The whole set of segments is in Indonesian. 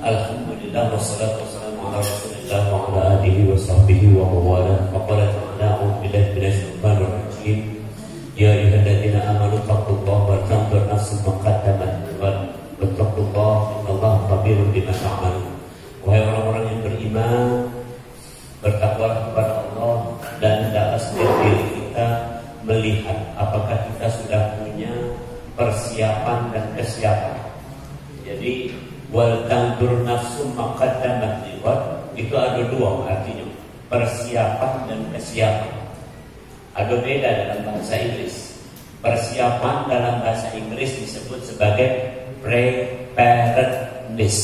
Alhamdulillah wassalatu wassalamu ala Rasulillah wa ala alihi wa sahbihi wa mawala. Faqala ta'ala a'udzu billahi minasy syaithanir rajim. Ya ayyuhalladzina amanu taqullaha wa tanzur nafsun ma qaddamat wattaqullaha innallaha khabirun bima ta'malun. Wahai orang-orang yang beriman, bertakwalah kepada Allah dan hendaklah setiap diri kita melihat apakah kita sudah punya persiapan dan kesiapan. Jadi wal tanzur nafsum ma qaddamat liwat, itu ada dua artinya, persiapan dan kesiapan. Ada beda dalam bahasa Inggris. Persiapan dalam bahasa Inggris disebut sebagai preparedness.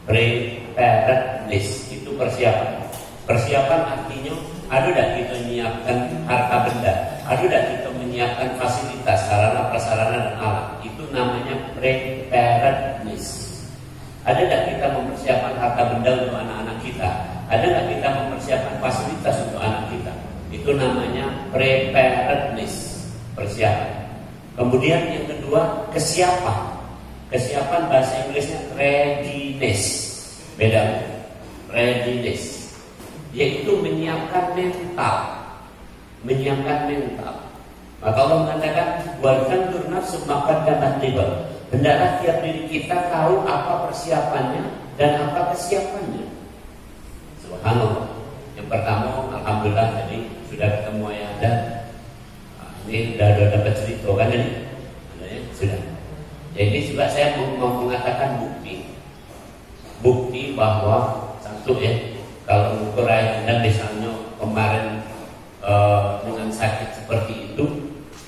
Preparedness itu persiapan. Persiapan artinya ada dah kita menyiapkan harta benda, ada dah kita menyiapkan fasilitas, sarana prasarana dan alat. Itu namanya preparedness. Ada tak kita mempersiapkan harta benda untuk anak-anak kita? Ada tak kita mempersiapkan fasilitas untuk anak kita? Itu namanya preparedness, persiapan. Kemudian yang kedua, kesiapan. Kesiapan bahasa Inggrisnya readiness. Beda, readiness, yaitu menyiapkan mental. Menyiapkan mental. Maka Allah mengatakan wal tanzur nafsum ma qaddamat liwat. Hendaklah tiap diri kita tahu apa persiapannya dan apa kesiapannya. Subhanallah. Yang pertama, alhamdulillah tadi sudah ketemu ayah Anda. Ini sudah dapat cerita kan ini? Sudah. Jadi juga saya mau mengatakan bukti bahwa satu ya, kalau ukur ayah Anda misalnya kemarin dengan sakit seperti itu,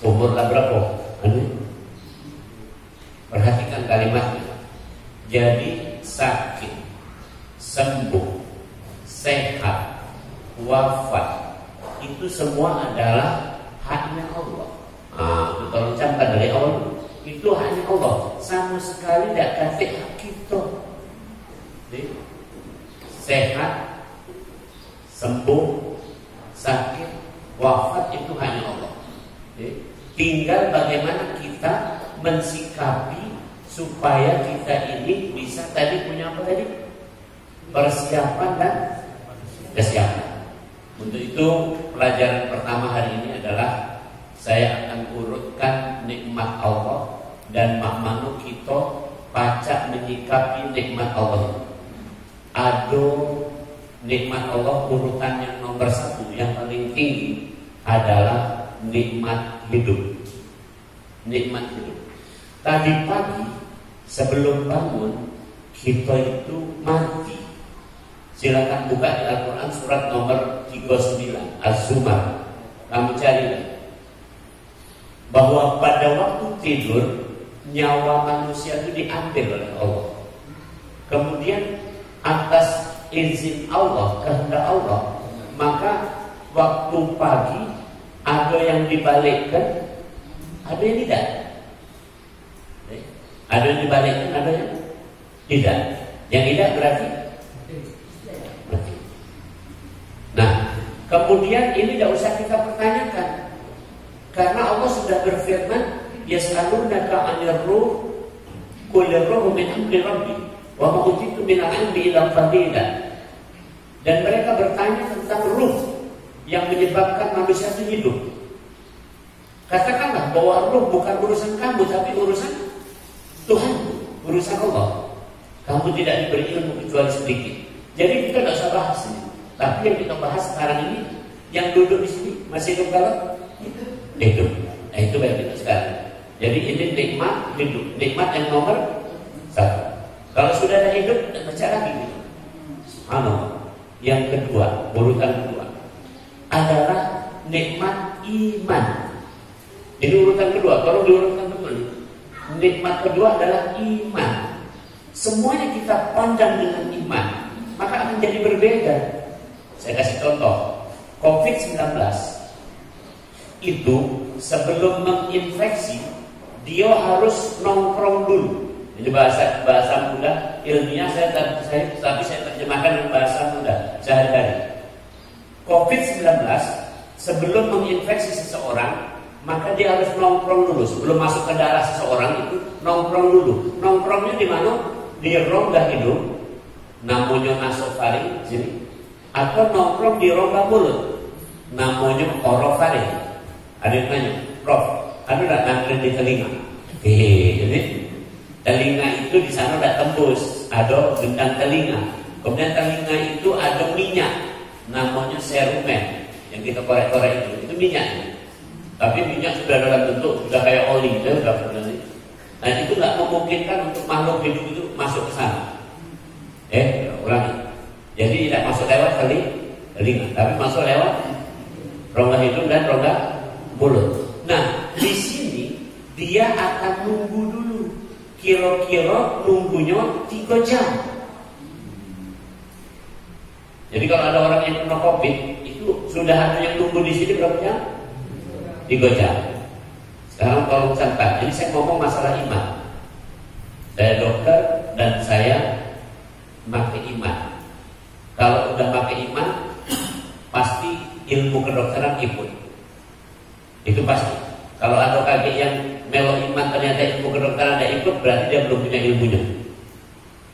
umurlah berapa? Perhatikan kalimatnya. Jadi sakit, sembuh, sehat, wafat, itu semua adalah haknya Allah. Itu tolong camkan dari Allah. Itu haknya Allah. Sama sekali tidak kasih hak kita. Sehat, sembuh, sakit, wafat itu hanya Allah. Tinggal bagaimana kita mensikapi supaya kita ini bisa tadi punya apa tadi? Persiapan dan kesiapan. Untuk itu pelajaran pertama hari ini adalah saya akan urutkan nikmat Allah dan makmanu kita pacak menyikapi nikmat Allah. Ada nikmat Allah urutan yang nomor satu, yang paling tinggi adalah nikmat hidup. Nikmat hidup. Tadi pagi sebelum bangun kita itu mati. Silakan buka di Al-Quran surat nomor 39 Az-Zumar. Kamu cari bahwa pada waktu tidur nyawa manusia itu diambil oleh Allah. Kemudian atas izin Allah, kehendak Allah, maka waktu pagi ada yang dibalikkan, ada yang tidak. Ada yang dibalikkan, ada yang tidak. Yang tidak berarti mati. Nah, kemudian ini tidak usah kita pertanyakan, karena Allah sudah berfirman, yas'alunaka 'anir ruh, qul ar-ruhu min amri rabbi, wa ma utitu min al-'ilmi illa qalila. Dan mereka bertanya tentang ruh yang menyebabkan manusia itu hidup. Katakanlah bahwa ruh bukan urusan kamu, tapi urusan Tuhan, urusan Allah. Kamu tidak diberi ilmu kecuali sedikit. Jadi kita tidak usah bahas ini. Tapi yang kita bahas sekarang ini, yang duduk di sini masih hidup kalau? Hidup. Nah, itu baik kita sekarang. Jadi ini nikmat hidup, nikmat yang nomor satu. Kalau sudah ada hidup, kita baca lagi. Yang kedua, urutan kedua adalah nikmat iman. Ini urutan kedua. Kalau diurutkan betul, nikmat kedua adalah iman. Semuanya kita pandang dengan iman, maka akan jadi berbeda. Saya kasih contoh, COVID-19 itu sebelum menginfeksi, dia harus nongkrong dulu. Ini bahasa mudah, ilmiah tapi saya terjemahkan dengan bahasa mudah sehari-hari. COVID-19 sebelum menginfeksi seseorang, maka dia harus nongkrong dulu. Sebelum masuk ke darah seseorang itu nongkrong dulu. Nongkrongnya di mana? di rongga hidung, namanya nasofaring sini, atau nongkrong di rongga mulut, namanya orofaring. Ada yang nanya, Prof, ada nggak nangkring di telinga? Jadi telinga itu di sana udah tembus, ada gendang telinga. Kemudian telinga itu ada minyak, namanya serumen, yang kita korek-korek itu minyak. Tapi minyak sudah dalam bentuk sudah kayak oli, sudah berani. Nah itu nggak memungkinkan untuk makhluk hidup itu masuk ke sana. Ulangi. Jadi tidak masuk lewat telinga, tapi masuk lewat rongga hidung dan rongga mulut. Nah di sini dia akan nunggu dulu. Kira-kira nunggunya 3 jam. Jadi kalau ada orang yang kena COVID, itu sudah ada yang nunggu di sini berapa jam? 3 jam. Sekarang tolong catat. Ini saya ngomong masalah iman. Saya dokter dan saya pakai iman. Kalau udah pakai iman, pasti ilmu kedokteran ikut. Itu pasti. Kalau ada kakek yang melo iman ternyata ilmu kedokteran tidak ikut, berarti dia belum punya ilmunya.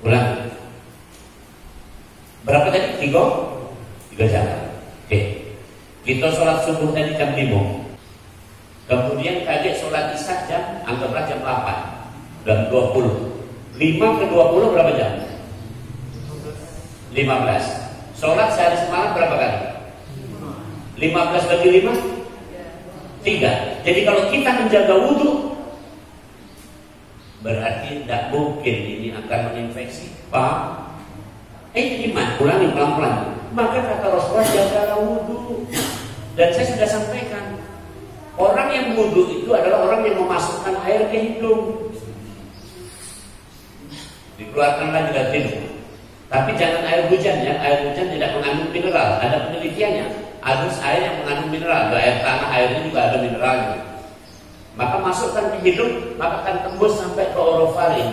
Ulang. Berapa tadi? 3 jam. Oke. Kita sholat subuh tadi jam 5. Kemudian kaget sholat isya jam, anggaplah jam 8 dan 20. 5 ke 20 berapa jam? 15. Sholat sehari semalam berapa kali? 15 bagi 5? 3. Jadi kalau kita menjaga wudhu, berarti tidak mungkin ini akan menginfeksi. Paham? Iman, ulangi pelan-pelan. Maka kata Rasulullah, jagalah wudhu. Dan saya sudah sampaikan, orang yang wudhu itu adalah orang yang memasukkan air ke hidung. Dikeluarkan lagi dari hidung. Tapi jangan air hujan ya. Air hujan tidak mengandung mineral. Ada penelitiannya. Harus air yang mengandung mineral. Ada air tanah, airnya juga ada mineralnya. Maka masukkan ke hidung, maka akan tembus sampai ke orofaring.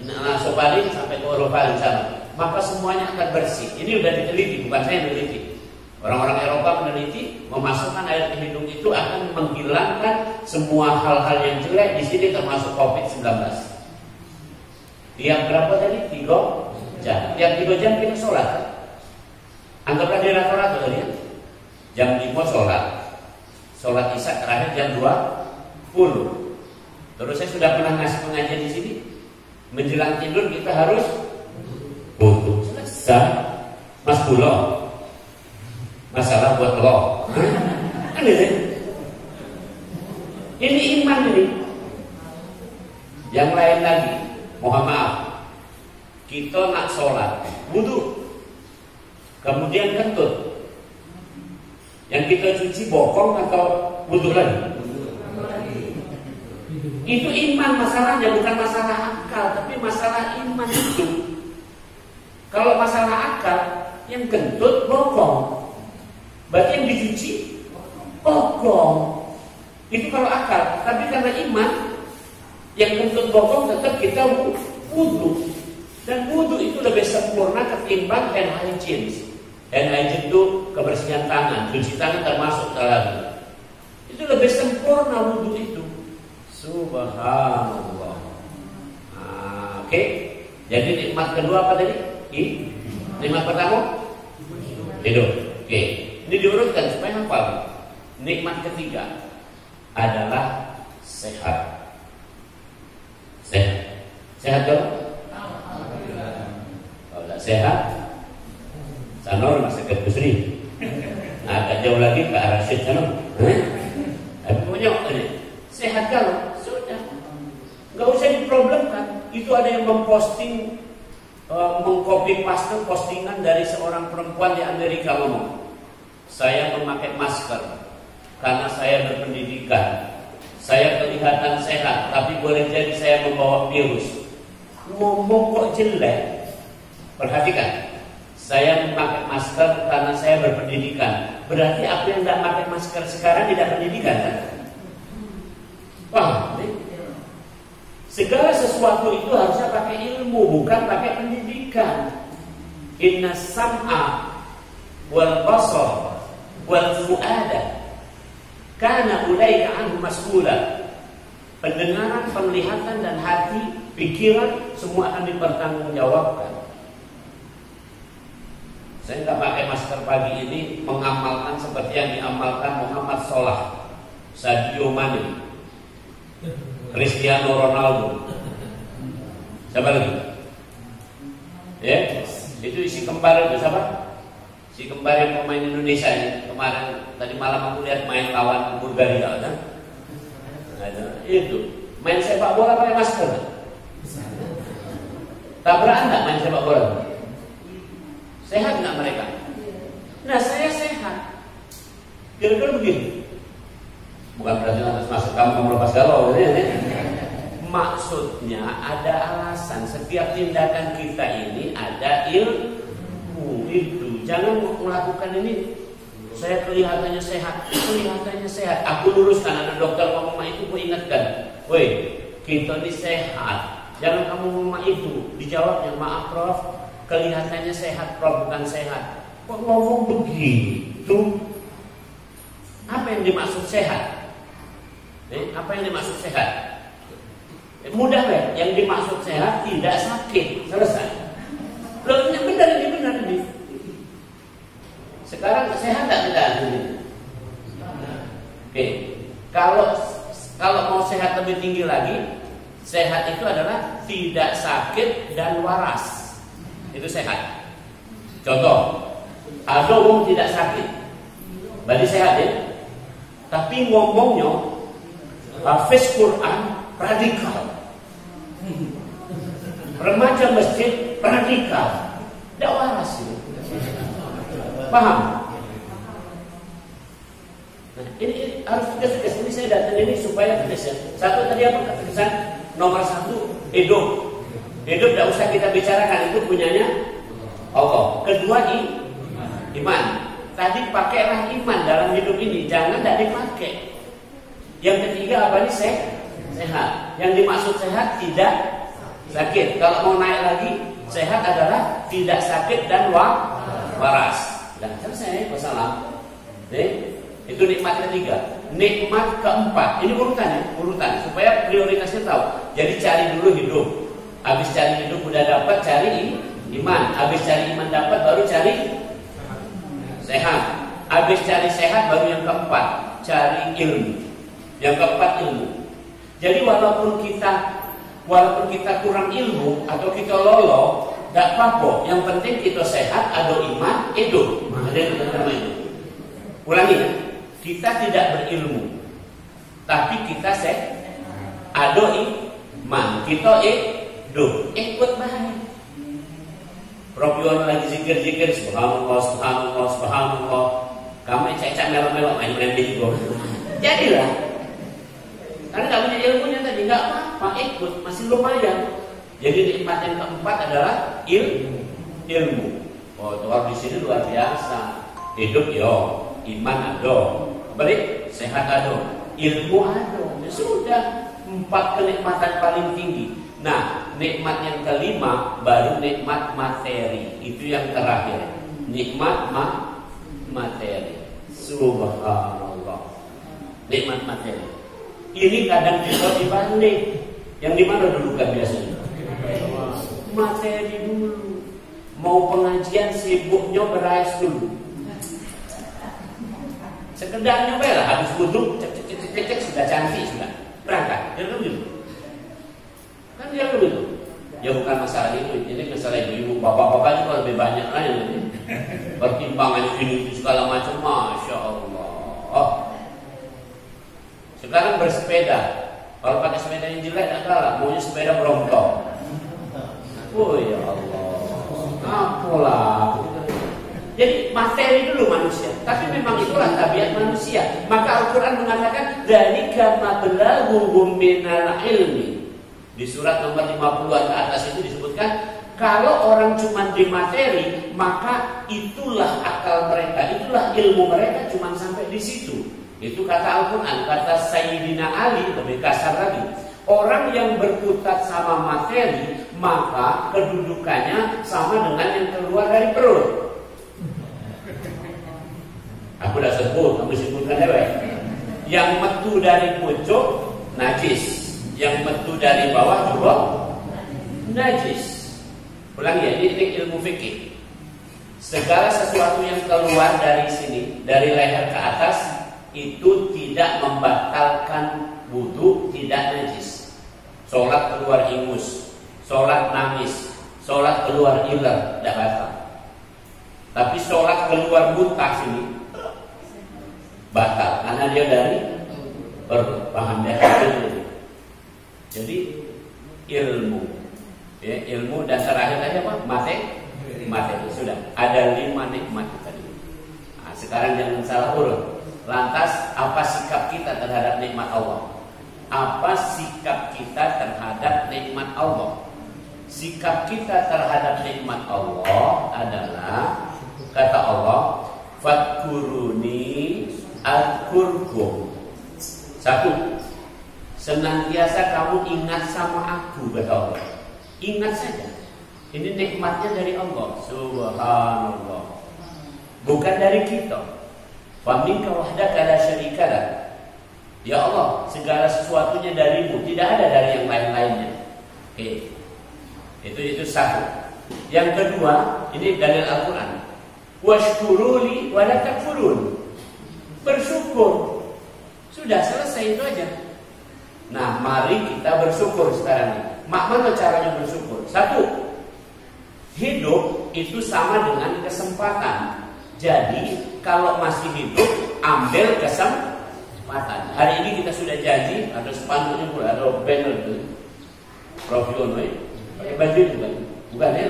Nasofaring sampai ke orofaring sana. Maka semuanya akan bersih. Ini sudah diteliti, bukan saya yang meneliti. Orang-orang Eropa meneliti, memasukkan air ke hidung itu akan menghilangkan semua hal-hal yang jelek di sini termasuk COVID-19. Tiap berapa tadi? 3 jam. Tiap 3 jam kita sholat. Anggaplah di rata-rata tadi ya. Jam 5 sholat. Sholat isya terakhir jam 20. Terus saya sudah pernah ngasih pengajian di sini. Menjelang tidur kita harus butuh. Selesai. Mas Bulo, masalah buat lo. Kan gitu. Ini iman ini. Yang lain lagi, mohon maaf, kita nak sholat, wudu, kemudian kentut. Yang kita cuci bokong atau wudu lagi? Itu iman masalahnya, bukan masalah akal, tapi masalah iman itu. Kalau masalah akal, yang kentut bokong, berarti yang dicuci bokong. Itu kalau akal. Tapi karena iman, yang kentut bokong tetap kita wudu. Dan wudu itu lebih sempurna ketimbang hand hygiene. Hand hygiene itu kebersihan tangan, cuci tangan termasuk dalam. Itu lebih sempurna wudu itu. Subhanallah. Oke. Jadi nikmat kedua apa tadi? Nikmat pertama hidup. Oke. Ini diurutkan supaya hafal. Nikmat ketiga adalah sehat. Sehat dong? Kalau tidak sehat, Sanor masih ke Busri. Nah, agak jauh lagi ke arah Syed Sanor. Tapi punya ini sehat kalau sudah, nggak usah diproblemkan. Itu ada yang memposting, mengcopy paste postingan dari seorang perempuan di Amerika ngomong, saya memakai masker karena saya berpendidikan. Saya kelihatan sehat, tapi boleh jadi saya membawa virus. Ngomong kok jelek. Perhatikan, saya memakai masker karena saya berpendidikan. Berarti apa yang tidak pakai masker sekarang tidak pendidikan kan? Paham? Segala sesuatu itu harusnya pakai ilmu, bukan pakai pendidikan. Inna sam'a wal basar wal fu'ada karena ulaika anhu mas'ula. Pendengaran, penglihatan dan hati pikiran, semua akan dipertanggungjawabkan. Saya nggak pakai masker pagi ini mengamalkan seperti yang diamalkan Muhammad Salah, Sadio Mane, Cristiano Ronaldo. Siapa lagi? Ya, itu isi kembar itu siapa? Si kembar yang pemain Indonesia ini kemarin tadi malam aku lihat main lawan Bulgaria kan? Itu main sepak bola pakai masker. Tabrakan nggak main sepak bola? Sehat nggak mereka? Nah saya sehat. Kira-kira begini. Bukan berarti atas masker kamu melepas galau. Maksudnya ada alasan. Setiap tindakan kita ini ada ilmu itu. Jangan melakukan ini. Saya kelihatannya sehat. Aku luruskan. Ada dokter ngomong itu, aku ingatkan. Woi, kita ini sehat. Jangan kamu ngomong itu. Dijawabnya, maaf Prof, kelihatannya sehat, Prof, bukan sehat. Kok ngomong begitu? Apa yang dimaksud sehat? Apa yang dimaksud sehat? Mudah ya, yang dimaksud sehat tidak sakit. Selesai. Loh, ini benar ini. Sekarang sehat tidak ini? Oke. Kalau mau sehat lebih tinggi lagi, sehat itu adalah tidak sakit dan waras. Itu sehat. Contoh, ada orang tidak sakit, berarti sehat ya. Tapi ngomongnya hafiz Quran radikal, remaja masjid radikal, tidak waras ya. Paham? Nah, ini harus tegas. Ini saya datang ini supaya tegas ya. Satu tadi apa ketegasan? Nomor satu, hidup. Hidup tidak usah kita bicarakan, itu punyanya Allah. Kedua, iman. Tadi pakailah iman dalam hidup ini, jangan tidak dipakai. Yang ketiga apa ini? Sehat. Yang dimaksud sehat tidak sakit. Kalau mau naik lagi, sehat adalah tidak sakit dan waras. Dan selesai masalah. Itu nikmat ketiga. Nikmat keempat. Ini urutan supaya prioritasnya tahu. Jadi cari dulu hidup. Habis cari hidup udah dapat, cari iman. Habis cari iman dapat, baru cari sehat. Habis cari sehat, baru yang keempat cari ilmu. Yang keempat ilmu. Jadi walaupun kita kurang ilmu atau kita lolo, tidak apa-apa. Yang penting kita sehat, ada iman, hidup. Ada yang nama itu. Ulangi ya. Kita tidak berilmu, tapi kita ada iman. Kita ikut baik. Prof Yono lagi zikir, subhanallah. Kamu cecak melok-melok main juga. Jadilah. Karena nggak punya ilmunya tadi, nggak apa-apa, ikut, masih lumayan. Jadi nikmat yang keempat adalah ilmu. Oh, Tuhan di sini luar biasa. Hidup yo, iman ada, balik sehat ada, ilmu ada. Ya sudah, 4 kenikmatan paling tinggi. Nah, nikmat yang kelima baru nikmat materi. Itu yang terakhir. Nikmat materi. Subhanallah. Nikmat materi. Ini kadang kita dibanding. Yang di mana dulu kan biasanya? Materi dulu. Mau pengajian sibuknya berais dulu. Sekedar nyoba lah, habis wudhu, cek sudah cantik sudah berangkat. Dia begitu. Kan dia begitu. Ya bukan masalah itu, ini masalah ibu-ibu, bapak-bapak juga lebih banyak lah yang ini. Pertimbangan ini segala macam, masya Allah. Oh. Sekarang bersepeda, kalau pakai sepeda yang jelek tak kalah, maunya sepeda berontok. Oh ya Allah, apalah. Jadi materi dulu manusia, tapi memang itulah tabiat manusia. Maka Al-Quran mengatakan dzalika mablaghuhum minal ilmi. Di surat nomor 50 ke atas itu disebutkan, kalau orang cuma di materi, maka itulah akal mereka, itulah ilmu mereka cuma sampai di situ. Itu kata Al-Quran. Kata Sayyidina Ali lebih kasar lagi, orang yang berkutat sama materi, maka kedudukannya sama dengan yang keluar dari perut. Aku dah sebut, kamu sebutkan apa? Yang metu dari pojok najis, yang metu dari bawah juga najis. Ulang ya, ini ilmu fikih. Segala sesuatu yang keluar dari sini, dari leher ke atas, itu tidak membatalkan wudu, tidak najis. Sholat keluar ingus, sholat nangis, sholat keluar iler, tidak batal. Tapi sholat keluar muntah sini batal, karena dia dari perut, paham ya? Jadi ilmu, ya, ilmu dan terakhir tadi apa? Materi. Sudah ada 5 nikmat tadi. Nah, sekarang jangan salah urut. Lantas apa sikap kita terhadap nikmat Allah? Apa sikap kita terhadap nikmat Allah? Sikap kita terhadap nikmat Allah adalah, kata Allah, fadkuruni adkurkum. 1. Senantiasa kamu ingat sama aku, kata Allah. Ingat saja. Ini nikmatnya dari Allah. Subhanallah. Bukan dari kita. Wa minka wahdaka la syarika lak. Ya Allah, segala sesuatunya darimu, tidak ada dari yang lain-lainnya. Oke. Itu 1. Yang kedua, ini dalil Al-Qur'an. Washkuruli wa la takfurun. Bersyukur. Sudah selesai, itu aja. Nah, mari kita bersyukur sekarang ini. Mana caranya bersyukur? 1. Hidup itu sama dengan kesempatan. Jadi kalau masih hidup, ambil kesempatan. Hari ini kita sudah janji, ada spanduknya pula, ada banner itu, Prof Yono, pakai baju itu kan? Bukan ya?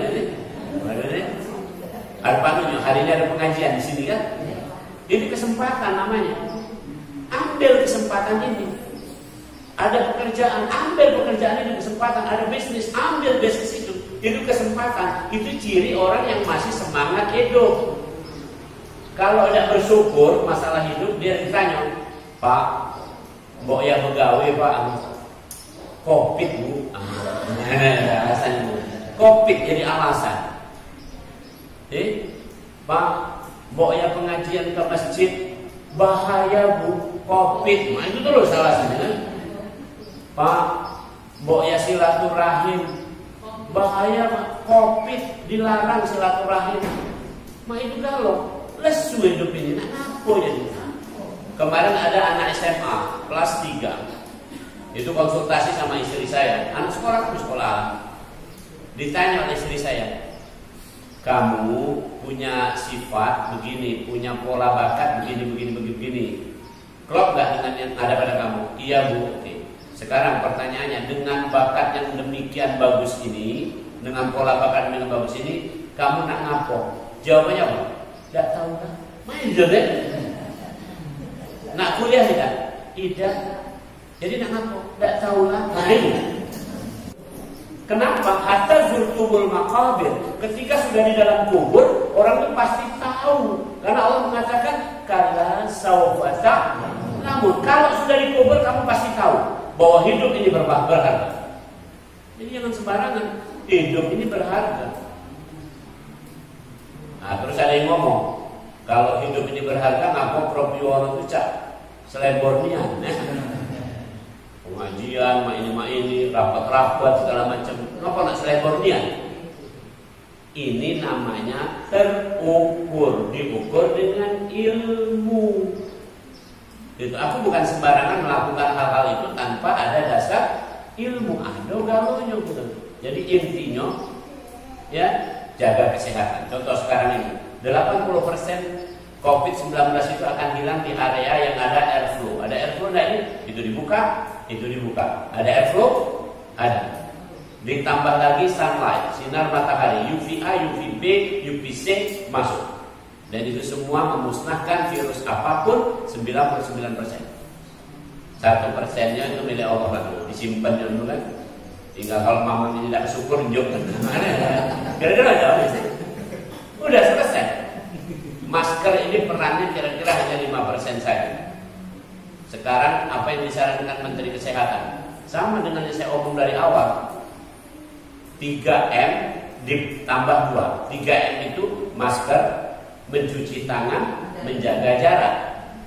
Ada spanduknya. Hari ini ada pengajian di sini kan? Ini kesempatan namanya. Ambil kesempatan ini. Ada pekerjaan, ambil pekerjaan ini, kesempatan. Ada bisnis, ambil bisnis itu. Itu kesempatan. Itu ciri orang yang masih semangat hidup. Kalau tidak bersyukur masalah hidup, dia ditanya, Pak, mbok ya pegawai Pak, Covid Bu, alasan Bu, Covid jadi alasan. Pak, mbok ya pengajian ke masjid, bahaya Bu, Covid, nah itu terus alasannya. Pak, mbok ya silaturahim, bahaya Pak, Covid, dilarang silaturahim. Nah itu kalau lesu hidup ini, apa jadi? Kemarin ada anak SMA kelas 3, itu konsultasi sama istri saya, anak sekolah. Ditanya oleh istri saya, kamu punya sifat begini, punya pola bakat begini. Klop gak dengan yang ada pada kamu? Iya Bu. Oke. Sekarang pertanyaannya, dengan bakat yang demikian bagus ini, dengan pola bakat yang bagus ini, kamu nak ngapo? Jawabannya apa? Tidak tahu kan? Main juga. Nak kuliah tidak? Tidak. Jadi nak ngapo? Tidak tahu lah. Main. Kenapa? Hatta zurtumul maqabir. Ketika sudah di dalam kubur, orang itu pasti tahu. Karena Allah mengatakan, kala sawfa ta'lamun. Namun kalau sudah di kubur, kamu pasti tahu bahwa hidup ini berharga. Jadi jangan sembarangan. Hidup ini berharga. Nah, terus ada yang ngomong, kalau hidup ini berharga, ngapa Prof Yono itu cak selebornian, pengajian, ini, rapat-rapat segala macam, ngapa nak selebornian? Ini namanya terukur, diukur dengan ilmu. Itu aku bukan sembarangan melakukan hal-hal itu tanpa ada dasar ilmu. Ada galonya gitu. Jadi intinya, ya. Jaga kesehatan. Contoh sekarang ini, 80% COVID-19 itu akan hilang di area yang ada airflow. Ada airflow enggak ini? Itu dibuka. Ada airflow? Ada. Ditambah lagi sunlight, sinar matahari, UVA, UVB, UVC masuk. Dan itu semua memusnahkan virus apapun 99%. 1%-nya itu milik Allah lagi, disimpan dulu kan. Tinggal kalau mama ini tidak bersyukur, jauh kan? Kira-kira jauh sih. Udah selesai. Masker ini perannya kira-kira hanya 5% saja. Sekarang apa yang disarankan Menteri Kesehatan? Sama dengan yang saya omong dari awal. 3M ditambah 2. 3M itu masker, mencuci tangan, menjaga jarak.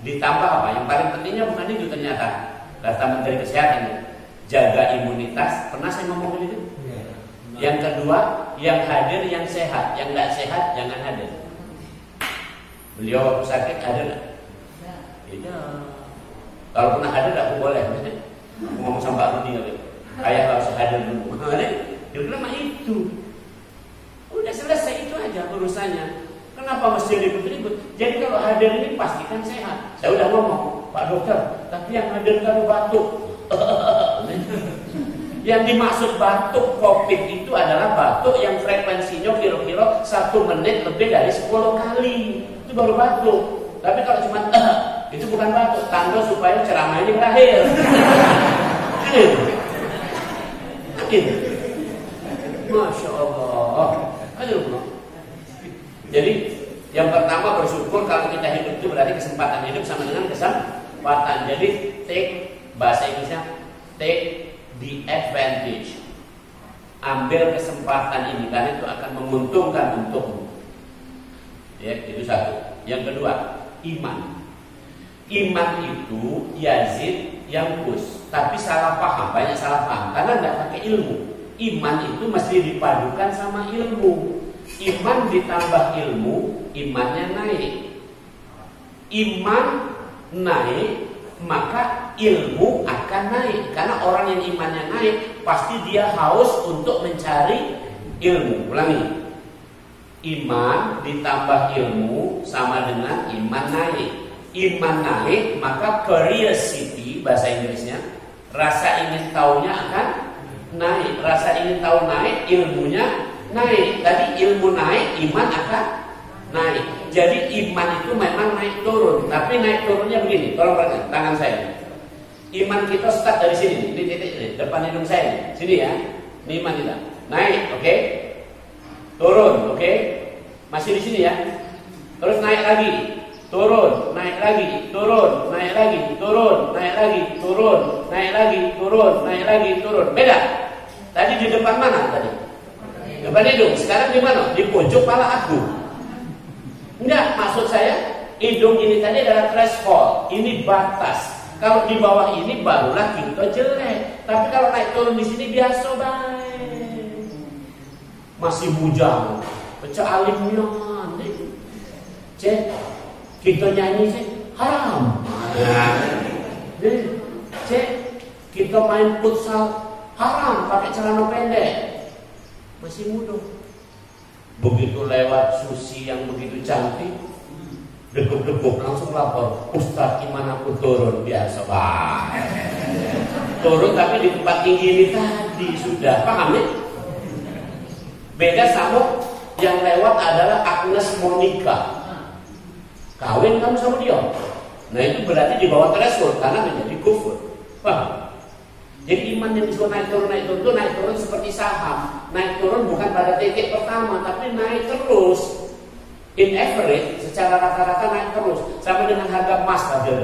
Ditambah apa? Yang paling pentingnya bukan itu ternyata. Kata Menteri Kesehatan, jaga imunitas. Pernah saya ngomong itu? Yang kedua, yang hadir yang sehat, yang nggak sehat jangan hadir. Beliau waktu sakit hadir nggak? Tidak. Kalau pernah hadir aku boleh. Ngomong sama Pak Rudi nggak? Ayah nggak usah hadir dulu. Kira-kira mah itu. Udah selesai itu aja urusannya. Kenapa mesti ribut-ribut? Jadi kalau hadir ini pastikan sehat. Saya udah ngomong, Pak Dokter, tapi yang hadir kalau batuk. Yang dimaksud batuk COVID itu adalah batuk yang frekuensinya kira-kira 1 menit lebih dari 10 kali. Itu baru batuk. Tapi kalau cuma itu bukan batuk, tanda supaya ceramah ini berakhir. Gitu. Masya Allah. Aduh. Jadi yang pertama bersyukur kalau kita hidup itu berarti kesempatan hidup sama dengan kesempatan. Jadi take, bahasa Inggrisnya take the advantage. Ambil kesempatan ini karena itu akan menguntungkan untukmu. Ya, itu satu. Yang kedua, iman. Iman itu Yazid yang kus, tapi salah paham, banyak salah paham karena nggak pakai ilmu. Iman itu mesti dipadukan sama ilmu. Iman ditambah ilmu, imannya naik. Iman naik, maka ilmu akan naik. Karena orang yang imannya naik, pasti dia haus untuk mencari ilmu. Ulangi. Iman ditambah ilmu sama dengan iman naik. Iman naik, maka curiosity, bahasa Inggrisnya, rasa ingin tahunya akan naik. Rasa ingin tahu naik, ilmunya naik. Tadi ilmu naik, iman akan naik. Jadi iman itu memang naik turun. Tapi naik turunnya begini. Tolong perhatikan tangan saya. Iman kita start dari sini. Ini titik ini, depan hidung saya. Sini ya. Ini iman kita. Naik, oke? Turun, oke? Masih di sini ya. Terus naik lagi. Turun, naik lagi, turun, naik lagi, turun, naik lagi, turun, naik lagi, turun, naik lagi, turun. Beda. Tadi di depan mana tadi? Depan hidung. Sekarang di mana? Di pojok kepala aku. Enggak, maksud saya hidung ini tadi adalah threshold. Ini batas. Kalau di bawah ini barulah kita jelek. Tapi kalau naik turun di sini biasa baik. Masih bujang. Pecah alimnya. Cek, kita nyanyi sih haram. Cek, kita main futsal haram pakai celana pendek. Masih muda. Begitu lewat Susi yang begitu cantik, deguk-deguk langsung lapor, Ustaz gimana aku turun? Biasa banget. Turun tapi di tempat tinggi ini tadi sudah, paham ya? Beda sama yang lewat adalah Agnes Monica. Kawin kamu sama dia. Nah itu berarti di bawah threshold karena menjadi kufur. Paham? Jadi iman yang disebut naik turun itu naik turun seperti saham. Naik turun bukan pada titik pertama, tapi naik terus. In average, secara rata-rata naik terus. Sama dengan harga emas tadi.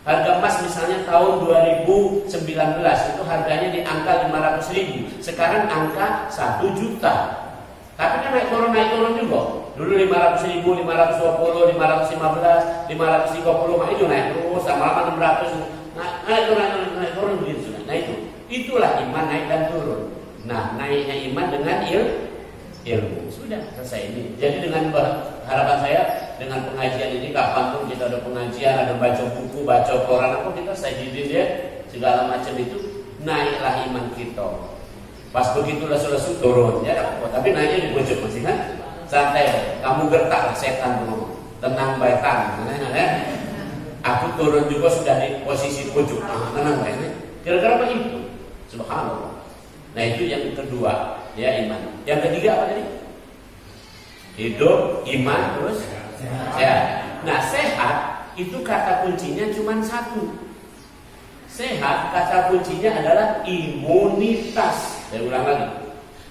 Harga emas misalnya tahun 2019 itu harganya di angka 500.000. Sekarang angka 1 juta. Tapi kan naik turun juga. Dulu 500.000, 520, 515, 530, itu naik terus. Lama-lama 600. Naik turun begitu. Nah itulah iman naik dan turun. Nah naiknya iman dengan ilmu. Sudah selesai ini. Jadi dengan harapan saya dengan pengajian ini kapanpun kita ada pengajian, ada baca buku, baca koran apa kita sajidin ya segala macam itu naiklah iman kita. Pas begitulah selesai turun ya. Tapi naiknya di pojok masih kan? Santai. Kamu gertak setan dulu. Tenang baikan. Aku turun juga sudah di posisi pojok. Tenang baik. Kira-kira apa itu? Subhanallah. Nah itu yang kedua ya iman. Yang ketiga apa tadi? Hidup, iman, terus sehat. Nah sehat itu kata kuncinya cuma satu. Sehat kata kuncinya adalah imunitas. Saya ulang lagi.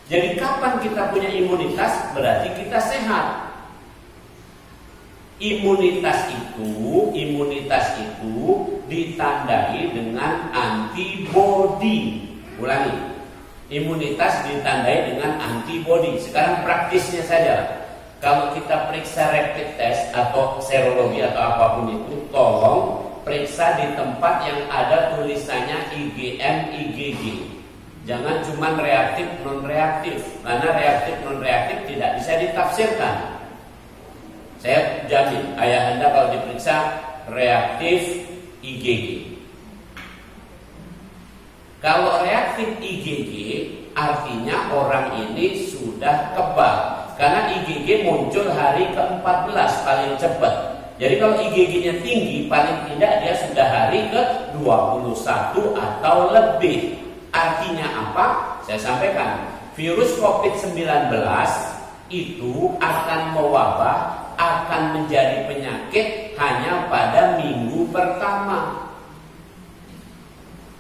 Jadi kapan kita punya imunitas berarti kita sehat. Imunitas itu ditandai dengan antibodi. Ulangi. Imunitas ditandai dengan antibodi. Sekarang praktisnya saja. Kalau kita periksa rapid test atau serologi atau apapun itu, tolong periksa di tempat yang ada tulisannya IgM, IgG. Jangan cuma reaktif non reaktif, karena reaktif non reaktif tidak bisa ditafsirkan. Saya jamin ayah Anda kalau diperiksa reaktif IgG. Kalau reaktif IgG artinya orang ini sudah kebal, karena IgG muncul hari ke-14 paling cepat. Jadi kalau IgG-nya tinggi, paling tidak dia sudah hari ke-21 atau lebih. Artinya apa? Saya sampaikan, virus COVID-19 itu akan mewabah, akan menjadi penyakit hanya pada minggu pertama.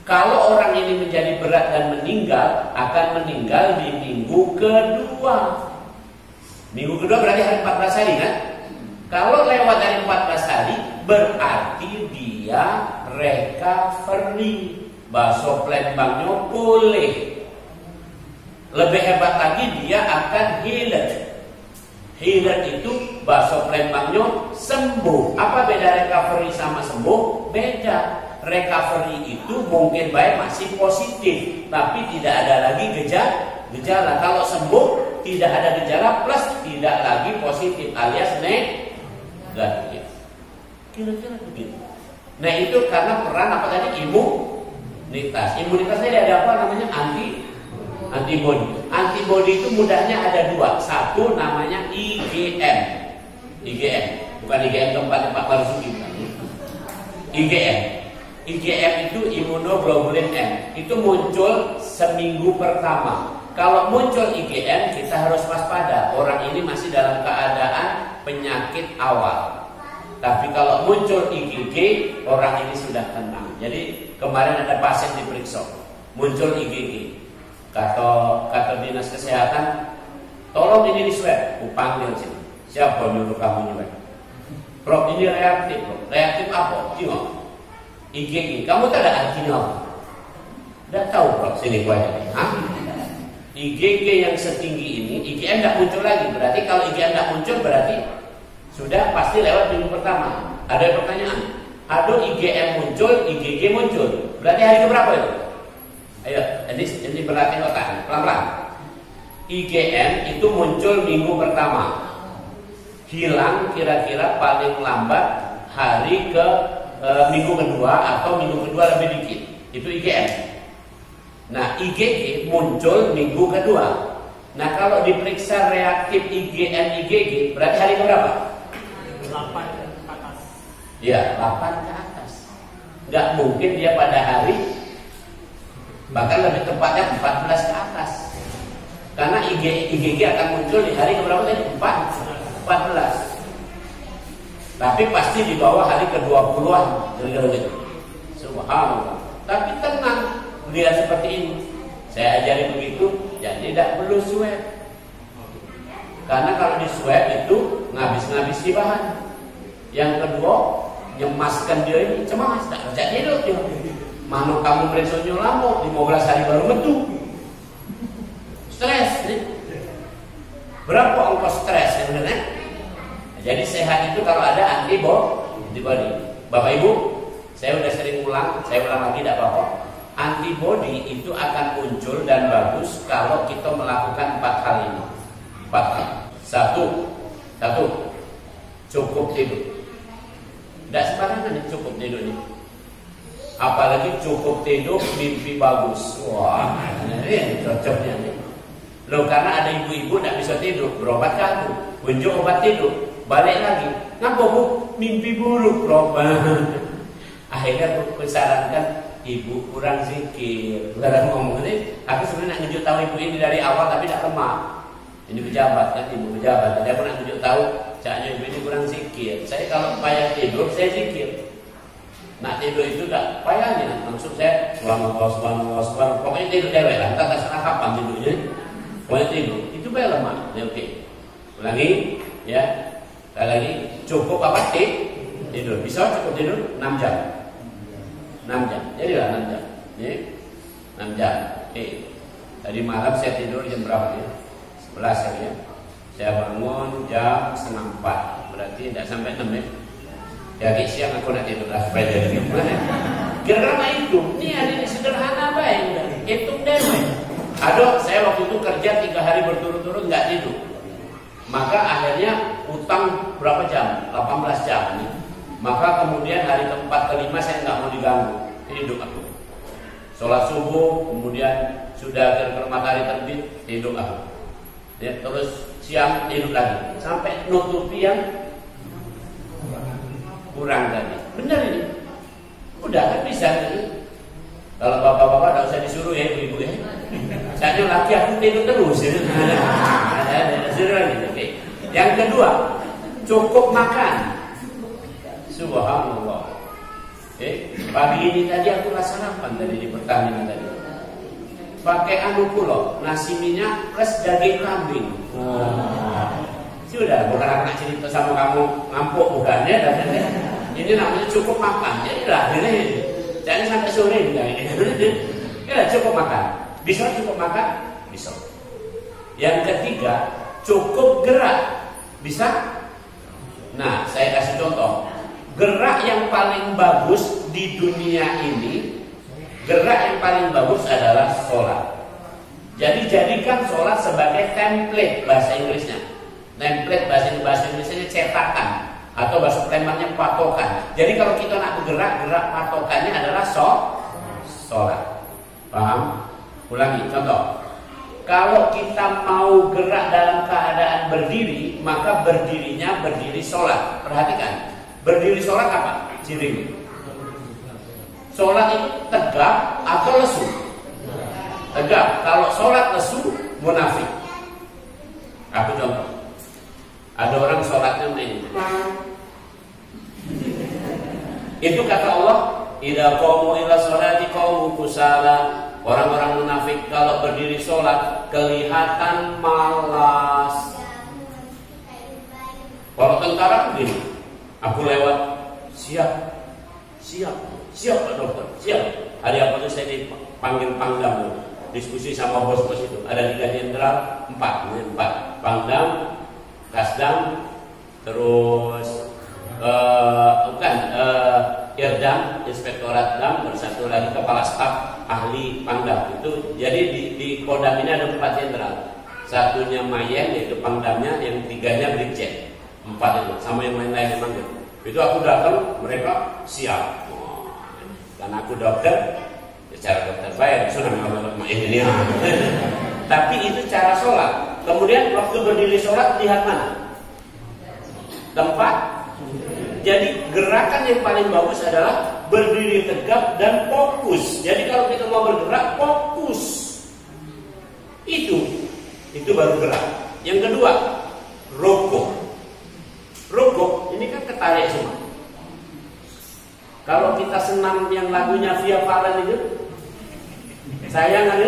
Kalau orang ini menjadi berat dan meninggal, akan meninggal di minggu kedua. Minggu kedua berarti hari 14 hari kan? Kalau lewat dari 14 hari, berarti dia recovery. Bakso Palembangnya boleh. Lebih hebat lagi, dia akan healed. Healed itu bakso Palembangnya sembuh. Apa beda recovery sama sembuh? Beda. Recovery itu mungkin baik masih positif, tapi tidak ada lagi gejala. Kalau sembuh tidak ada gejala plus tidak lagi positif alias negatif. Kira-kira begitu. Nah itu karena peran apa tadi? Imunitas. Imunitasnya ada apa namanya? Antibody. Antibody itu mudahnya ada dua. Satu namanya IgM. IgM bukan IgM tempat Marzuki. IgM. IgM itu immunoglobulin M. Itu muncul seminggu pertama. Kalau muncul IgM, kita harus waspada. Orang ini masih dalam keadaan penyakit awal. Tapi kalau muncul IgG, orang ini sudah tenang. Jadi kemarin ada pasien diperiksa, muncul IgG. Kata dinas kesehatan, tolong ini di swab. Panggil sini. Siapa nyuruh kamu nyuap? Prof, ini reaktif. Reaktif apa? Tengok. IgG, kamu tak ada artinya apa? Tidak tahu Prof, sini gua aja. IgG yang setinggi ini, IgM tidak muncul lagi. Berarti kalau IgM tidak muncul berarti sudah pasti lewat minggu pertama. Ada pertanyaan? Aduh, IgM muncul, IgG muncul. Berarti hari keberapa itu? Ayo, ini berlatih otak, pelan-pelan. IgM itu muncul minggu pertama. Hilang kira-kira paling lambat hari ke minggu kedua atau minggu kedua lebih dikit. Itu IgM. Nah, IgG muncul minggu kedua. Nah, kalau diperiksa reaktif IgM IgG berarti hari berapa? 8 ke atas. Ya, 8 ke atas. Nggak mungkin dia pada hari, bahkan lebih tepatnya 14 ke atas. Karena IgG akan muncul di hari keberapa tadi? 14. Tapi pasti di bawah hari ke-20-an, kira-kira gitu. Subhanallah. Tapi tenang, lihat seperti ini. Saya ajari begitu, jadi tidak perlu swab. Karena kalau di swab itu ngabis-ngabisi bahan. Yang kedua, nyemaskan dia ini cemas, tak kerja tidur dia. Mana kamu periksa lama, 15 hari baru metu. Stres nih. Berapa ongkos stres sebenarnya? Jadi sehat itu kalau ada antibody. Bapak Ibu, saya udah sering ulang, saya ulang lagi tidak apa-apa. Antibody itu akan muncul dan bagus kalau kita melakukan 4 hal ini. 4 hal. Satu, cukup tidur. Tidak sembarangan cukup tidur ini. Apalagi cukup tidur mimpi bagus. Wah, ini cocoknya nih. Loh, karena ada ibu-ibu tidak bisa tidur, berobat kan? Unjuk obat tidur. Balik lagi, ngapa Bu? Mimpi buruk Prof. Akhirnya aku sarankan ibu kurang zikir. Karena ngomong ini, aku sebenarnya nak nunjuk tahu ibu ini dari awal tapi tidak lemah. Ini pejabat kan, ibu pejabat. Jadi aku nak nunjuk tahu, caranya ibu ini kurang zikir. Saya kalau payah tidur, saya zikir. Nak tidur itu tak payahnya. Maksud saya, subhanallah. Pokoknya tidur dewek lah. Tak terserah kapan tidurnya. Pokoknya tidur. Itu payah lemah. Ya, oke. Ulangi, ya. Lagi cukup apa? Tidur. Bisa cukup tidur 6 jam. 6 jam. Jadilah 6 jam. Ya. 6 jam. Tadi malam saya tidur jam berapa ya? 11 kali ya. Saya bangun jam 3:30. Berarti tidak sampai 6 ya. Jadi siang aku nak tidur lah supaya jadi gimana? Kira-kira itu. Ini ada sederhana baik. Hitung deh. Aduh, saya waktu itu kerja 3 hari berturut-turut nggak tidur. Maka akhirnya utang berapa jam? 18 jam. Maka kemudian hari keempat kelima saya nggak mau diganggu. Hidup aku. Sholat subuh, kemudian sudah matahari terbit, hidup aku. Ya, terus siang hidup lagi. Sampai nutupi yang kurang tadi. Benar ini. Udah kan bisa kan? Kalau bapak-bapak tidak usah disuruh ya ibu-ibu ya. Soalnya laki aku tidur terus ya. Ada lagi. Oke. Yang kedua, cukup makan. Subhanallah. Pagi ini tadi aku sarapan tadi di Pertamina tadi. Pakai anu pulau, nasi minyak plus daging kambing. Sudah, bukan aku nak cerita sama kamu ngampuk bukan ya. Ini namanya cukup makan. Jadilah ini. Jangan sampai sore juga ini. Ya cukup makan. Bisa cukup makan? Bisa. Yang ketiga, cukup gerak. Bisa? Nah, saya kasih contoh. Gerak yang paling bagus di dunia ini, gerak yang paling bagus adalah sholat. Jadi jadikan sholat sebagai template bahasa Inggrisnya. Template bahasa Inggrisnya cetakan. Atau bahasa Palembangnya patokan. Jadi kalau kita nak bergerak, gerak patokannya adalah sholat. Paham? Ulangi, contoh. Kalau kita mau gerak dalam keadaan berdiri, maka berdirinya berdiri sholat. Perhatikan, berdiri sholat apa? Ciring. Sholat itu tegak atau lesu? Tegak. Kalau sholat lesu, munafik. Aku contoh. Ada orang sholatnya main. Itu kata Allah, idza qamu ila sholati qamu kusala. Orang-orang munafik kalau berdiri sholat kelihatan malas. Kalau tentara begini, aku lewat, siap Pak Dokter, siap. Hari apa tuh saya dipanggil Pangdam, diskusi sama bos-bos itu. Ada 3 jenderal, 4 Pangdam, Kasdam, terus Irdam, Inspektorat Dam, bersatu lagi Kepala Staf Ahli Pangdam. Itu jadi di Kodam ini ada 4 jenderal. Satunya Mayeng, yaitu Pangdamnya, yang 3-nya Brigjen. 4 itu, sama yang lain-lain memang gitu. Itu aku datang, mereka siap. Karena aku dokter, cara dokter bayar, sudah kalau ini. Tapi itu cara sholat. Kemudian waktu berdiri sholat lihat mana? Tempat. Jadi gerakan yang paling bagus adalah berdiri tegap dan fokus. Jadi kalau kita mau bergerak, fokus. Itu baru gerak. Yang kedua, rukuk. Rukuk ini kan ketarik semua. Kalau kita senam yang lagunya Via Valen itu, sayang ada.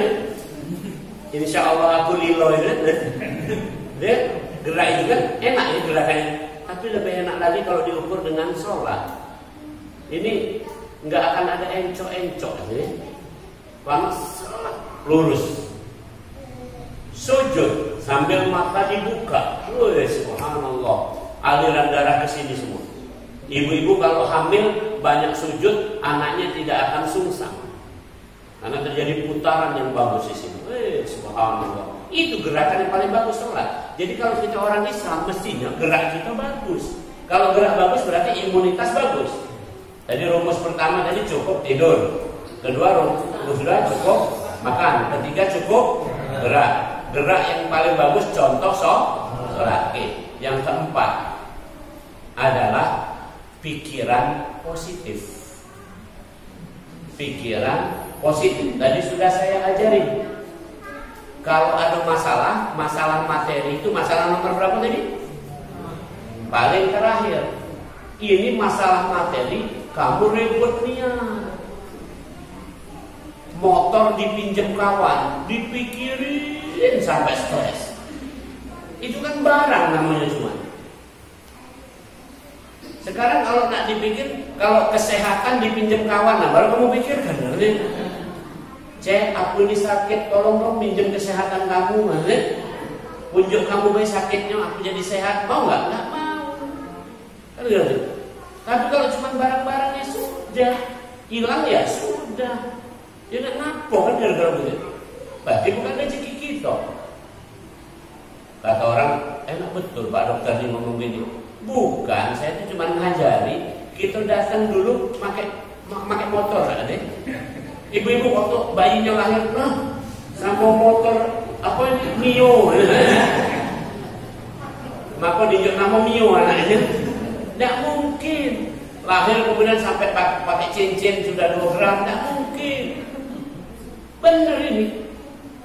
Insya Allah aku lilo itu. Dia gerak itu kan enak ya gerakannya. Tapi lebih enak lagi kalau diukur dengan sholat. Ini nggak akan ada encok-encok ya. Karena sholat lurus. Sujud sambil mata dibuka. Subhanallah. Aliran darah ke sini semua. Ibu-ibu kalau hamil banyak sujud, anaknya tidak akan sungsang. Karena terjadi putaran yang bagus di sini. Subhanallah. Itu gerakan yang paling bagus sholat. Jadi kalau kita orang Islam mestinya gerak kita bagus. Kalau gerak bagus berarti imunitas bagus. Jadi rumus pertama tadi cukup tidur. Kedua rumus cukup makan. Ketiga cukup gerak. Gerak yang paling bagus contoh sholat. Yang keempat adalah pikiran positif. Pikiran positif. Tadi sudah saya ajarin. Kalau ada masalah materi itu masalah nomor berapa tadi? Paling terakhir. Ini masalah materi, kamu ribut niat. Motor dipinjam kawan, dipikirin sampai stres. Itu kan barang namanya cuma. Sekarang kalau nak dipikir, kalau kesehatan dipinjam kawan, nah baru kamu pikirkan. Cek, aku ini sakit, tolong dong pinjam kesehatan kamu, unjuk kamu baik sakitnya, aku jadi sehat, mau nggak? Nggak mau. Kan gitu. Tapi kalau cuma barang-barangnya sudah hilang ya sudah. Ya nggak ngapo kan gara-gara begitu. berarti bukan rezeki kita. Kata orang, enak betul Pak Dokter ini ngomong gini. Bukan, saya itu cuma ngajari. Kita datang dulu pakai motor kan deh. Ibu-ibu waktu bayinya lahir, sama motor apa ini Mio. Maka dinjuk nama Mio anaknya. Tidak mungkin. Lahir kemudian sampai pakai cincin sudah 2 gram, tidak mungkin. Benar ini.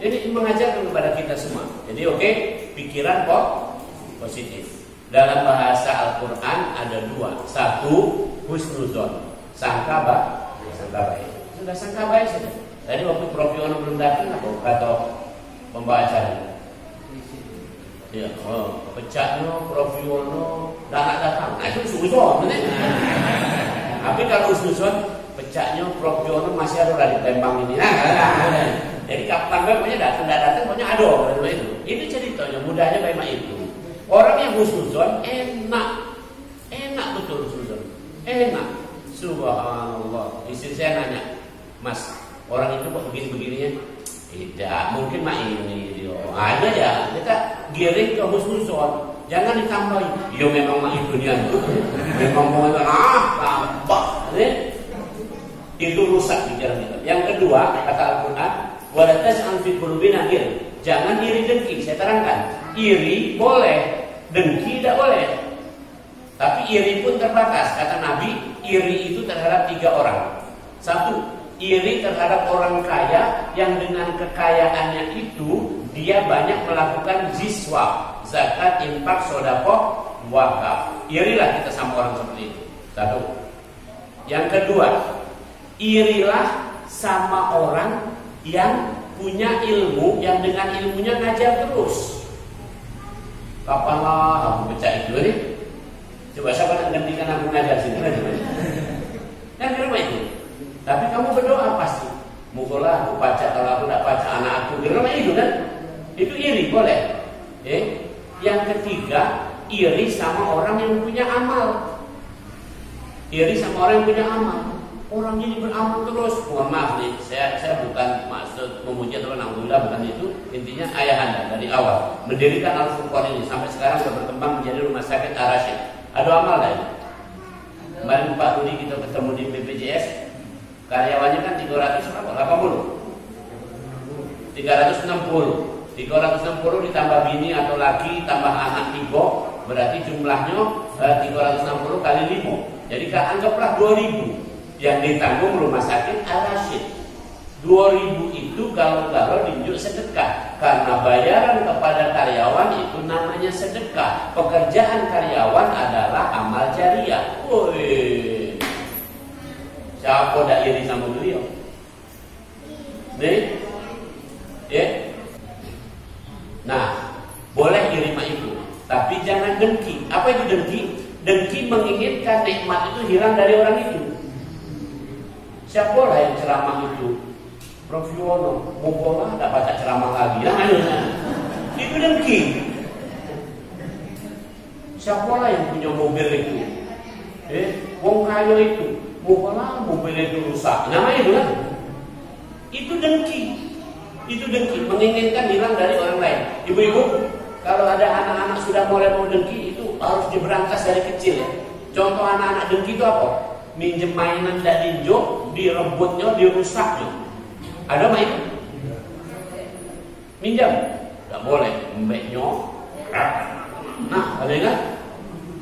Jadi mengajarkan kepada kita semua. Jadi oke, pikiran kok positif. Dalam bahasa Al-Quran ada 2. 1, husnuzon, sangka baik. Sudah sangka baik saja. Tadi waktu Prof Yono belum datang, apa kata pembawa acara? Ya, pecahnya Prof Yono datang. Nah itu husnuzon. Tapi kalau husnuzon, pecahnya Prof Yono masih ada di Lembang ini. Jadi kapan pokoknya datang pokoknya ada itu. Itu ceritanya, mudahnya kayak itu. Orang yang husnuzon enak betul husnuzon. Enak. Subhanallah. Istri saya nanya, "Mas, orang itu kok begini-begininya?" Tidak, mungkin mah ini dia. Ada ya, kita giring ke husnuzon. Jangan ditambahin. Yo memang mah itu dia. Memang mau tambah. Itu rusak pikiran kita. Yang kedua, kata Al-Qur'an, wala taj'al fi qulubina ghil. Jangan iri dengki. Saya terangkan. Iri boleh, dengki tidak boleh. Tapi iri pun terbatas. Kata Nabi, iri itu terhadap 3 orang. 1, iri terhadap orang kaya yang dengan kekayaannya itu dia banyak melakukan ziswa, zakat, infak, sedekah, wakaf. Irilah kita sama orang seperti itu. 1. Yang kedua, irilah sama orang yang punya ilmu, yang dengan ilmunya ngajar terus. Kapanlah aku baca itu nih? Coba siapa nak gantikan aku ngajar sini? Kan di rumah itu. Tapi kamu berdoa pasti. Moga aku baca, kalau aku tidak baca anak aku. Di rumah itu kan? Itu iri boleh. Yang ketiga, iri sama orang yang punya amal. Iri sama orang yang punya amal. Orang ini beramal terus. Mohon maaf nih, saya bukan maksud memuji atau alhamdulillah, bukan itu. Intinya ayahanda dari awal mendirikan Al-Furqan ini sampai sekarang sudah berkembang menjadi rumah sakit Ar-Rasyid. Ada amal lain. Kemarin Pak Rudi kita ketemu di BPJS, karyawannya kan 360 ditambah bini atau laki tambah anak 3, berarti jumlahnya 360 kali 5. Jadi anggaplah 2000 yang ditanggung rumah sakit Al-Rasyid. 2000 itu kalau diunjuk sedekah, karena bayaran kepada karyawan itu namanya sedekah. Pekerjaan karyawan adalah amal jariah. Woi, siapa dak iri sama beliau? Nih, Nah, boleh iri mah itu, tapi jangan dengki. Apa itu dengki? Dengki menginginkan nikmat itu hilang dari orang itu. Siapa lah yang ceramah itu? Prof Yono, mau tidak baca ceramah lagi. Itu dengki. Siapa lah yang punya mobil itu? Wong kaya itu, mau mobil itu rusak. Namanya itu kan? Itu dengki. Itu dengki, menginginkan hilang dari orang lain. Ibu-ibu, kalau ada anak-anak sudah mulai mau dengki, itu harus diberantas dari kecil ya. Contoh anak-anak dengki itu apa? Minjem mainan tidak dinjok, direbutnya, dirusaknya. Ada main? Minjam? Tidak boleh. Mbeknya. Nah, ada kan?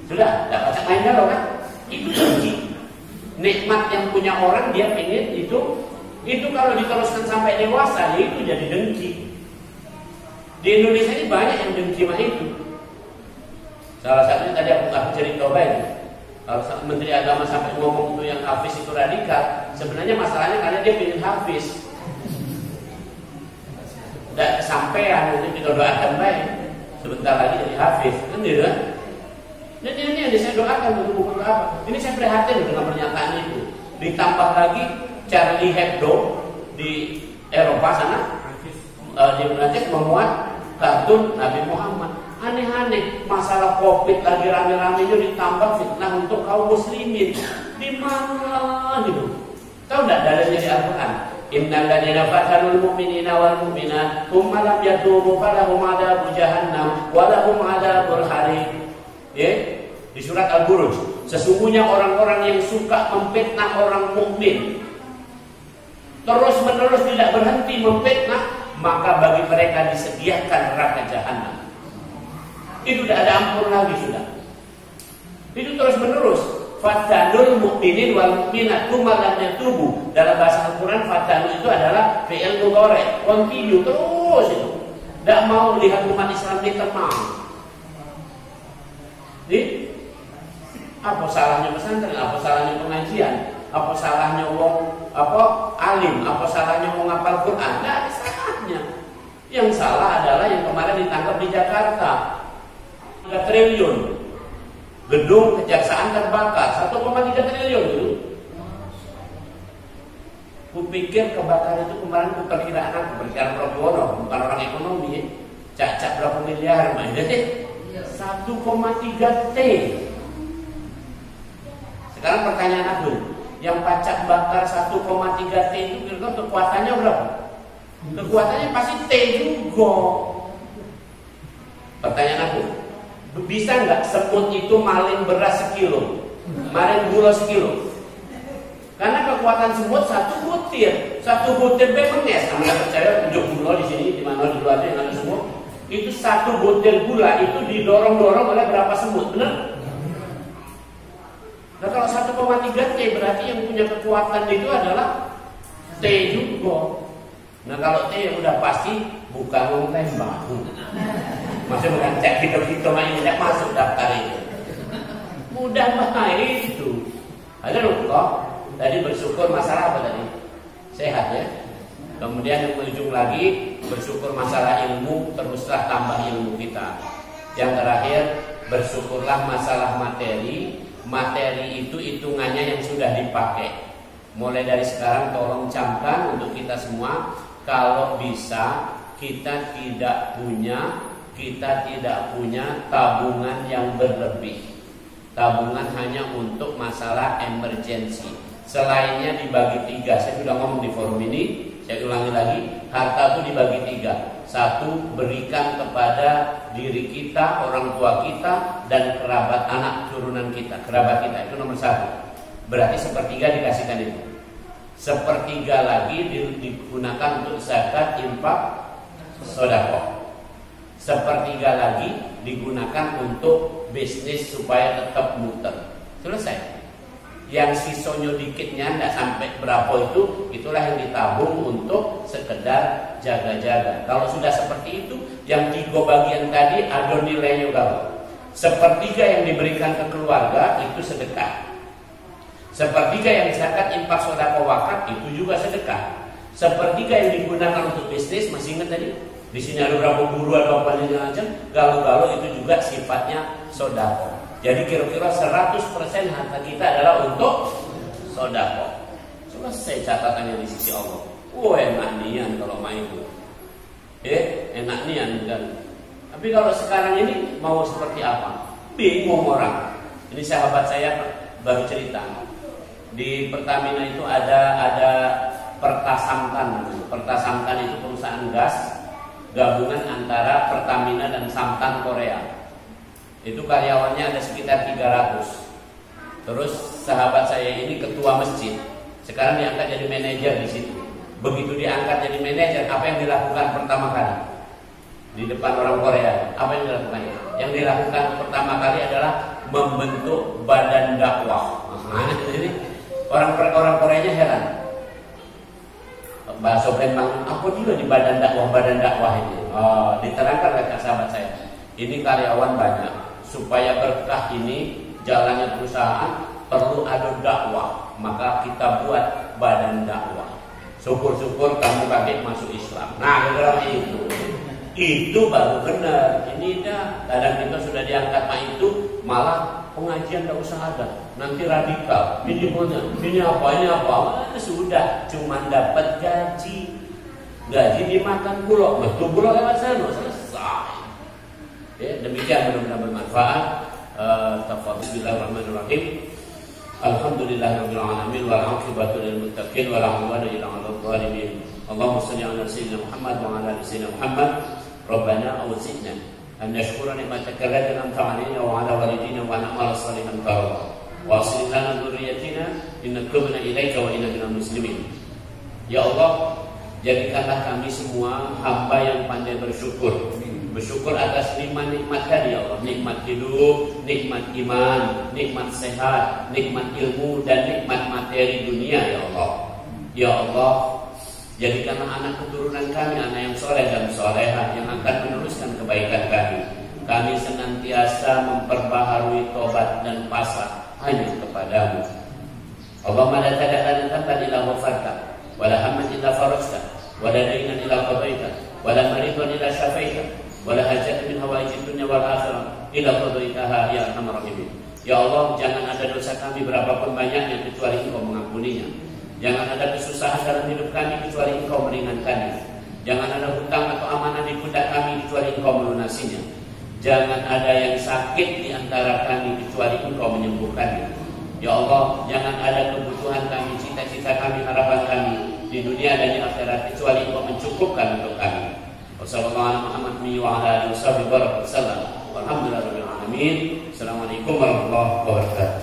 Sudah, tidak pacak main kalau kan? Itu dengki. Nikmat yang punya orang dia pengen itu kalau diteruskan sampai dewasa, ya itu jadi dengki. Di Indonesia ini banyak yang dengki mah itu. Salah satunya tadi aku cerita baik. Kalau Menteri Agama sampai ngomong itu yang hafiz itu radikal, sebenarnya masalahnya karena dia pengen hafiz. Tidak kesampaian, nanti kita doakan baik. Sebentar lagi jadi hafiz, kan gitu kan? Dan ini yang saya doakan untuk buku apa? Ini saya prihatin dengan pernyataan itu. Ditambah lagi Charlie Hebdo di Eropa sana, di Prancis memuat kartun Nabi Muhammad. Aneh-aneh, masalah COVID lagi rame-ramenya ditambah fitnah untuk kaum muslimin. Di mana gitu? Tahu enggak dalilnya di Al-Quran? Innal ladzina fatanul mu'minina wal mu'minat tsumma lam yatubu falahum adzabu jahannam wa lahum adzabul hariq. Di surat Al-Buruj, sesungguhnya orang-orang yang suka memfitnah orang mukmin terus-menerus tidak berhenti memfitnah, maka bagi mereka disediakan neraka jahanam. Itu tidak ada ampun lagi sudah. Itu terus-menerus. Fatanul mu'minin wal mu'minat tsumma lam yatubu. Dalam bahasa Al-Qur'an fatanu itu adalah fi'il mudhari', continue terus itu. Tidak mau lihat umat Islam ini tenang. Jadi apa salahnya pesantren? Apa salahnya pengajian? Apa salahnya alim? Apa salahnya ngapal Quran? Tidak ada salahnya. Yang salah adalah yang kemarin ditangkap di Jakarta. 3 triliun. Gedung kejaksaan terbakar 1,3 triliun dulu. Kupikir kebakaran itu kemarin perkiraan aku, perkiraan Probono, bukan orang ekonomi. Cak-cak berapa miliar? Jadi 1,3 T. Sekarang pertanyaan aku, yang pacak bakar 1,3 T itu kira-kira kekuatannya berapa? Kekuatannya pasti T juga. Pertanyaan aku, bisa nggak semut itu maling beras sekilo, maling gula sekilo? Karena kekuatan semut 1 butir menges. Kamu nggak percaya? Tunjuk gula di sini, di mana di luar yang ada semut. Itu 1 butir gula itu didorong-dorong oleh berapa semut, benar? Nah kalau 1,3 T berarti yang punya kekuatan itu adalah T juga. Nah kalau T yang udah pasti bukan orang tembak. Maksudnya bukan cek gitu-gitu main tidak masuk daftar itu. Mudah banget itu. Ada lupa. Tadi bersyukur masalah apa tadi? Sehat ya. Kemudian yang ujung lagi bersyukur masalah ilmu, teruslah tambah ilmu kita. Yang terakhir bersyukurlah masalah materi. Materi itu hitungannya yang sudah dipakai. Mulai dari sekarang tolong camkan untuk kita semua. Kalau bisa kita tidak punya tabungan yang berlebih. Tabungan hanya untuk masalah emergensi. Selainnya dibagi 3. Saya sudah ngomong di forum ini, saya ulangi lagi. Harta itu dibagi 3. 1, berikan kepada diri kita, orang tua kita, dan kerabat anak turunan kita. Kerabat kita itu nomor 1. Berarti 1/3 dikasihkan itu. 1/3 lagi digunakan untuk zakat, infak, sedekah. 1/3 lagi digunakan untuk bisnis supaya tetap muter. Selesai. Yang sisonyo dikitnya tidak sampai berapa itu, itulah yang ditabung untuk sekedar jaga-jaga. Kalau sudah seperti itu, yang 3 bagian tadi ada nilainya berapa? 1/3 yang diberikan ke keluarga itu sedekah. 1/3 yang zakat, infak, sedekah, wakaf itu juga sedekah. 1/3 yang digunakan untuk bisnis, masih ingat tadi? Di sini ada berapa guru, ada apa macam, galau-galau itu juga sifatnya sedekah. Jadi kira-kira 100% harta kita adalah untuk sedekah. Selesai catatannya di sisi Allah. Enak nian kalau main itu. Enak nian kan. Tapi kalau sekarang ini mau seperti apa? Bingung orang. Ini sahabat saya baru cerita. Di Pertamina itu ada Pertasamtan. Pertasamtan itu perusahaan gas gabungan antara Pertamina dan Samtan Korea. Itu karyawannya ada sekitar 300. Terus sahabat saya ini ketua masjid. Sekarang diangkat jadi manajer di situ. Begitu diangkat jadi manajer, apa yang dilakukan pertama kali? Di depan orang Korea, apa yang dilakukan? Yang dilakukan pertama kali adalah membentuk badan dakwah. Jadi orang Koreanya heran. Bahasa Palembang, apa juga di badan dakwah ini? Diterangkan oleh sahabat saya. Ini karyawan banyak. Supaya berkah ini jalannya perusahaan perlu ada dakwah, maka kita buat badan dakwah. Syukur-syukur kamu kaget masuk Islam. Nah, gara-gara itu baru benar. Ini dah kadang kita sudah diangkat itu malah pengajian tidak usah ada. Nanti radikal. Ini apa? Sudah cuma dapat gaji dimakan bulog. Betul bulog lewat sana selesai. Demikian mudah-mudahan bermanfaat. Bismillahirrahmanirrahim. Alhamdulillahirabbil alamin wal 'aqibatu lil muttaqin wa la 'udwana illa 'alal zalimin. Allahumma shalli 'ala sayyidina Muhammad wa 'ala ali sayyidina Muhammad. Rabbana awzi'na an nashkura ni'mataka allati an'amta 'alaina wa 'ala walidina wa na'mal salihan tarda. Wa aslih lana dzurriyyatina inna tubna ilaika wa inna minal muslimin. Ya Allah, jadikanlah kami semua hamba yang pandai bersyukur. Bersyukur atas nikmat-nikmat tadi ya Allah. Nikmat hidup, nikmat iman, nikmat sehat, nikmat ilmu, dan nikmat materi dunia ya Allah. Ya Allah, jadikanlah anak keturunan kami anak yang soleh dan solehah, yang akan meneruskan kebaikan kami. Kami senantiasa memperbaharui tobat dan pasrah hanya kepadamu. Allahumma la tada'lana dhanban illa ghafarta, wa la hamman illa farajta, wa la daynan illa qadaita, wa la maridan illa syafaita, wa la hajatan min hawaijid dunya wal akhirah illa qadaitaha ya arhamar rahimin. Ya Allah, jangan ada dosa kami berapapun banyaknya kecuali Engkau mengampuninya. Jangan ada kesusahan dalam hidup kami kecuali Engkau meringankannya. Jangan ada hutang atau amanah di pundak kami kecuali Engkau melunasinya. Jangan ada yang sakit di antara kami kecuali Engkau menyembuhkannya. Ya Allah, jangan ada kebutuhan kami, cita-cita kami, harapan kami di dunia dan di akhirat kecuali Engkau mencukupkan untuk kami. Wassalamualaikum warahmatullahi wabarakatuh.